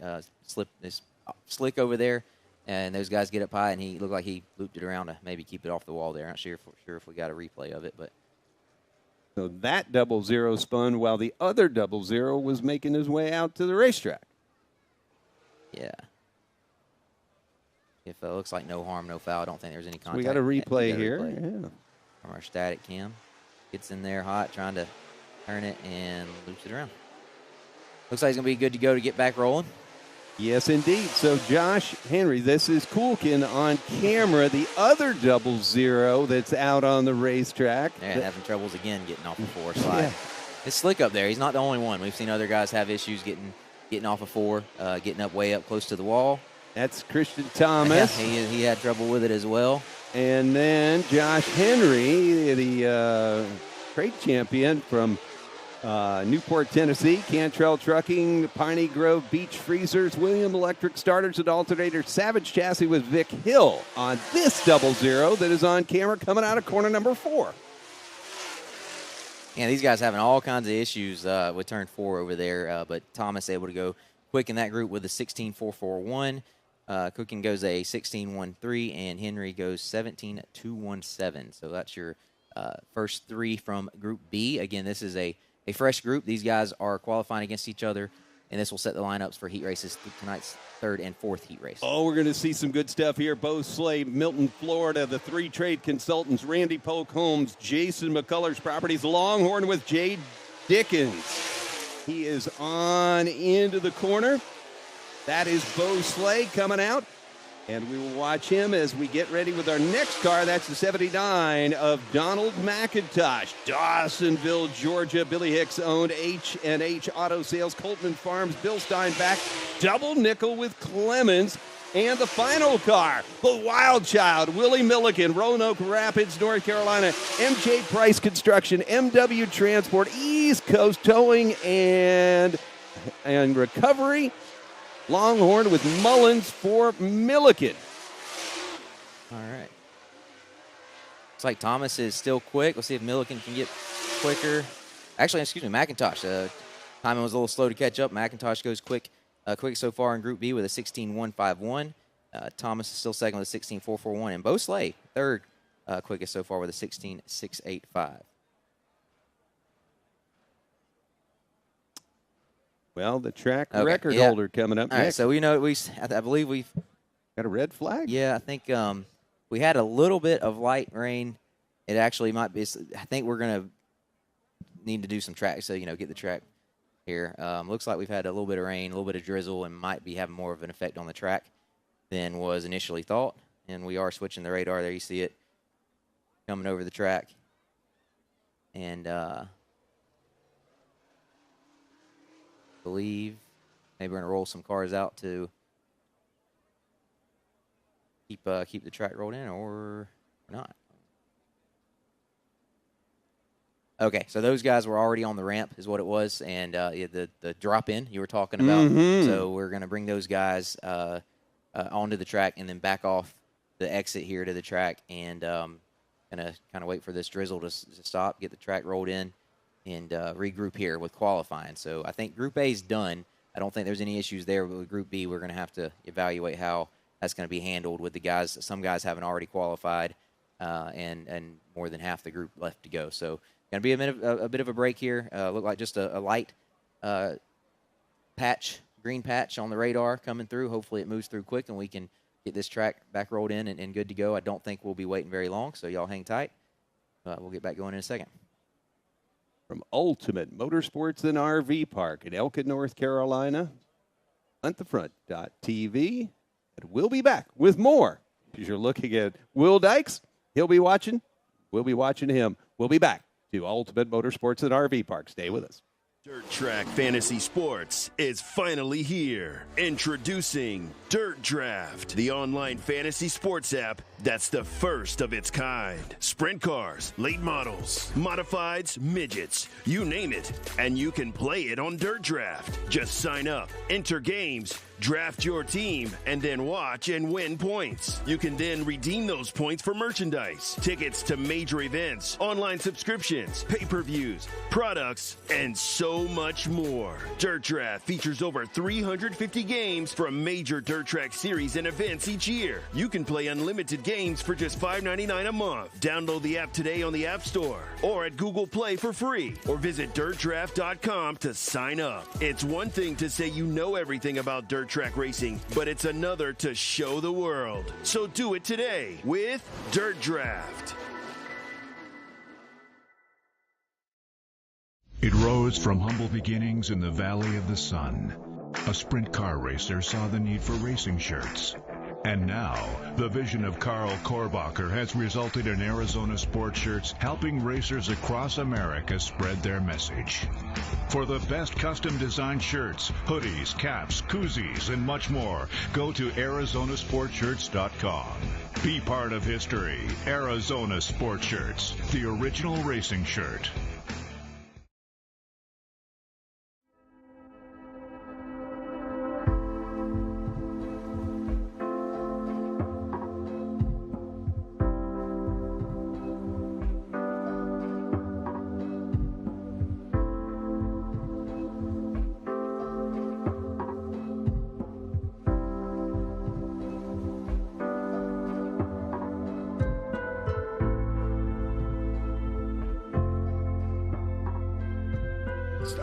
Slick over there, and those guys get up high, and he looked like he looped it around to maybe keep it off the wall there. Not sure if we got a replay of it, but.
So that 00 spun while the other 00 was making his way out to the racetrack.
Yeah. If it looks like no harm, no foul, I don't think there's any contact.
So we got a replay here. Yeah.
From our static cam. Gets in there hot, trying to turn it and loops it around. Looks like he's going to be good to go to get back rolling.
Yes, indeed. So, Josh Henry, this is Kulkin on camera, the other 00 that's out on the racetrack.
Yeah, having troubles again getting off the 4 slide. Yeah. It's slick up there. He's not the only one. We've seen other guys have issues getting off a 4, getting up way up close to the wall.
That's Christian Thomas.
Yeah, he had trouble with it as well.
And then Josh Henry, the trade champion from Newport, Tennessee, Cantrell Trucking, Piney Grove Beach Freezers, William Electric Starters and Alternators, Savage Chassis with Vic Hill on this 00 that is on camera coming out of corner number 4.
Yeah, these guys having all kinds of issues with turn 4 over there, but Thomas able to go quick in that group with a 16.441. Cooking goes a 16.13, and Henry goes 17.217. So that's your first 3 from Group B. Again, this is a fresh group. These guys are qualifying against each other, and this will set the lineups for heat races through tonight's 3rd and 4th heat race.
Oh, we're going to see some good stuff here. Bo Slade, Milton, Florida, the 3 trade consultants, Randy Polk Holmes, Jason McCullers Properties, Longhorn with Jay Dickens. He is on into the corner. That is Bo Slade coming out, and we will watch him as we get ready with our next car. That's the 79 of Donald McIntosh. Dawsonville, Georgia. Billy Hicks owned H&H Auto Sales, Coltman Farms, Bill Steinbach, double nickel with Clemens. And the final car, the Wild Child, Willie Milliken, Roanoke Rapids, North Carolina, MJ Price Construction, MW Transport, East Coast Towing and Recovery. Longhorn with Mullins for Milliken.
All right. Looks like Thomas is still quick. Let's see if Milliken can get quicker. Actually, excuse me, McIntosh. Timing was a little slow to catch up. McIntosh goes quick so far in Group B with a 16.151. Thomas is still second with a 16.441. And Bo Slade, third quickest so far with a 16.685.
Well, the track record holder coming up
All
next.
Right, so we know I believe we've
got a red flag.
Yeah, I think we had a little bit of light rain. It actually might be. I think we're gonna need to do some track. So get the track here. Looks like we've had a little bit of rain, a little bit of drizzle, and might be having more of an effect on the track than was initially thought. And we are switching the radar there. You see it coming over the track. And believe maybe we're going to roll some cars out to keep the track rolled in, or not. Okay, so those guys were already on the ramp is what it was, and the drop-in you were talking about. So we're going to bring those guys onto the track and then back off the exit here to the track, and going to kind of wait for this drizzle to stop, get the track rolled in, and regroup here with qualifying. So I think Group A is done. I don't think there's any issues there, but with Group B, we're going to have to evaluate how that's going to be handled with the guys. Some guys haven't already qualified, and more than half the group left to go. So going to be a bit of a break here. Look like just a light green patch on the radar coming through. Hopefully it moves through quick and we can get this track back rolled in and good to go. I don't think we'll be waiting very long, so y'all hang tight. We'll get back going in a second.
From Ultimate Motorsports and RV Park in Elkin, North Carolina, HuntTheFront.tv. And we'll be back with more. As you're looking at Will Dykes, he'll be watching. We'll be watching him. We'll be back to Ultimate Motorsports and RV Park. Stay with us.
Dirt Track Fantasy Sports is finally here. Introducing Dirt Draft, the online fantasy sports app that's the first of its kind. Sprint cars, late models, modifieds, midgets, you name it, and you can play it on Dirt Draft. Just sign up, enter games, draft your team, and then watch and win points. You can then redeem those points for merchandise, tickets to major events, online subscriptions, pay-per-views, products, and so much more. Dirt Draft features over 350 games from major dirt track series and events each year. You can play unlimited games for just $5.99 a month. Download the app today on the App Store or at Google Play for free, or visit dirtdraft.com to sign up. It's one thing to say you know everything about dirt track racing, but it's another to show the world. So do it today with Dirt Draft.
It rose from humble beginnings in the Valley of the Sun. A sprint car racer saw the need for racing shirts. And now, the vision of Carl Korbacher has resulted in Arizona Sport Shirts helping racers across America spread their message. For the best custom designed shirts, hoodies, caps, koozies, and much more, go to ArizonaSportShirts.com. Be part of history. Arizona Sport Shirts, the original racing shirt.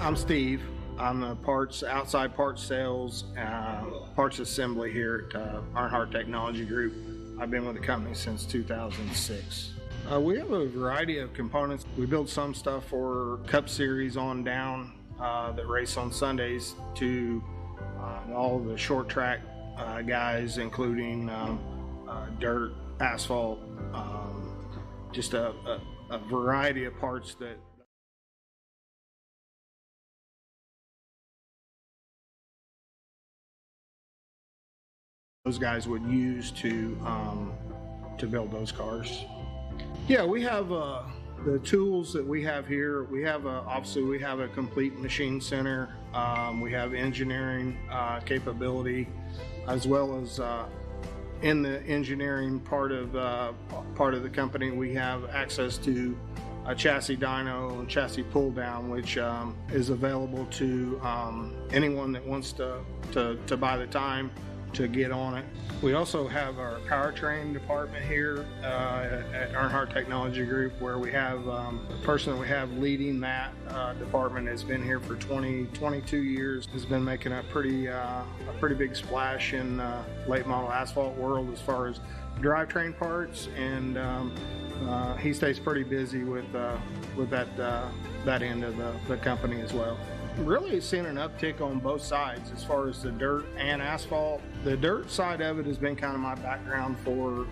I'm Steve. I'm the outside parts sales, parts assembly here at Earnhardt Technology Group. I've been with the company since 2006. We have a variety of components. We build some stuff for Cup Series on down that race on Sundays to all the short track guys, including dirt, asphalt, just a variety of parts that those guys would use to build those cars. Yeah, we have the tools that we have here. We have obviously we have a complete machine center. We have engineering capability, as well as in the engineering part of the company, we have access to a chassis dyno and chassis pull down, which is available to anyone that wants to buy the time to get on it. We also have our powertrain department here at Earnhardt Technology Group, where we have the person that we have leading that department has been here for 22 years, has been making a pretty big splash in late model asphalt world as far as drivetrain parts, and he stays pretty busy with that end of the company as well. Really seen an uptick on both sides as far as the dirt and asphalt. The dirt side of it has been kind of my background for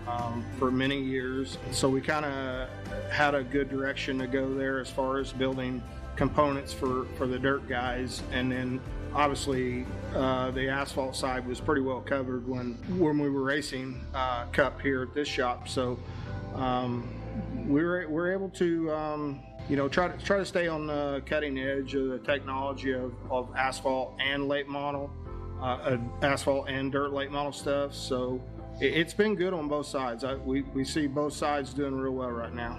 many years. So we kind of had a good direction to go there as far as building components for the dirt guys. And then obviously the asphalt side was pretty well covered when we were racing Cup here at this shop. So we were able to try to stay on the cutting edge of the technology of asphalt and late model, asphalt and dirt late model stuff. So it's been good on both sides. We see both sides doing real well right now.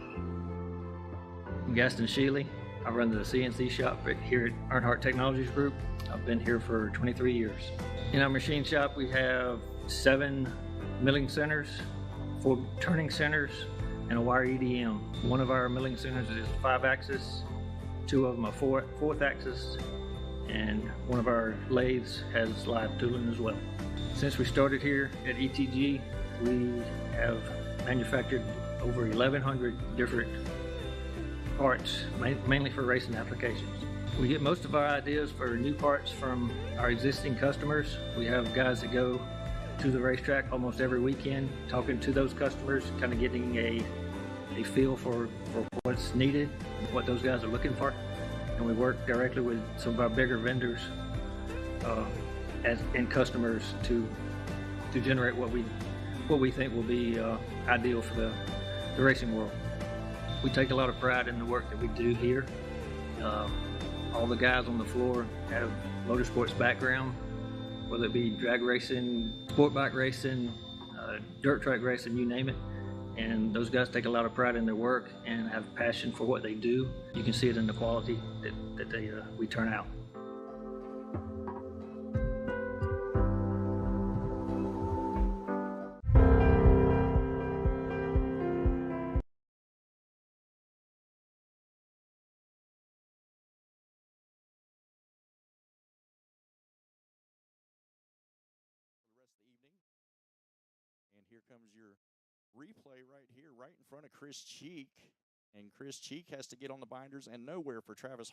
I'm Gaston Sheely. I run the CNC shop here at Earnhardt Technologies Group. I've been here for 23 years. In our machine shop, we have 7 milling centers, 4 turning centers, and a wire EDM. One of our milling centers is 5-axis, 2 of them are 4th-axis, and one of our lathes has live tooling as well. Since we started here at ETG, we have manufactured over 1,100 different parts, mainly for racing applications. We get most of our ideas for new parts from our existing customers. We have guys that go to the racetrack almost every weekend, talking to those customers, kind of getting a feel for what's needed, what those guys are looking for. And we work directly with some of our bigger vendors and customers to generate what we think will be ideal for the racing world. We take a lot of pride in the work that we do here. All the guys on the floor have motorsports background, whether it be drag racing, sport bike racing, dirt track racing, you name it. And those guys take a lot of pride in their work and have passion for what they do. You can see it in the quality that we turn out.
And here comes your replay right here, right in front of Chris Cheek. And Chris Cheek has to get on the binders and nowhere for Travis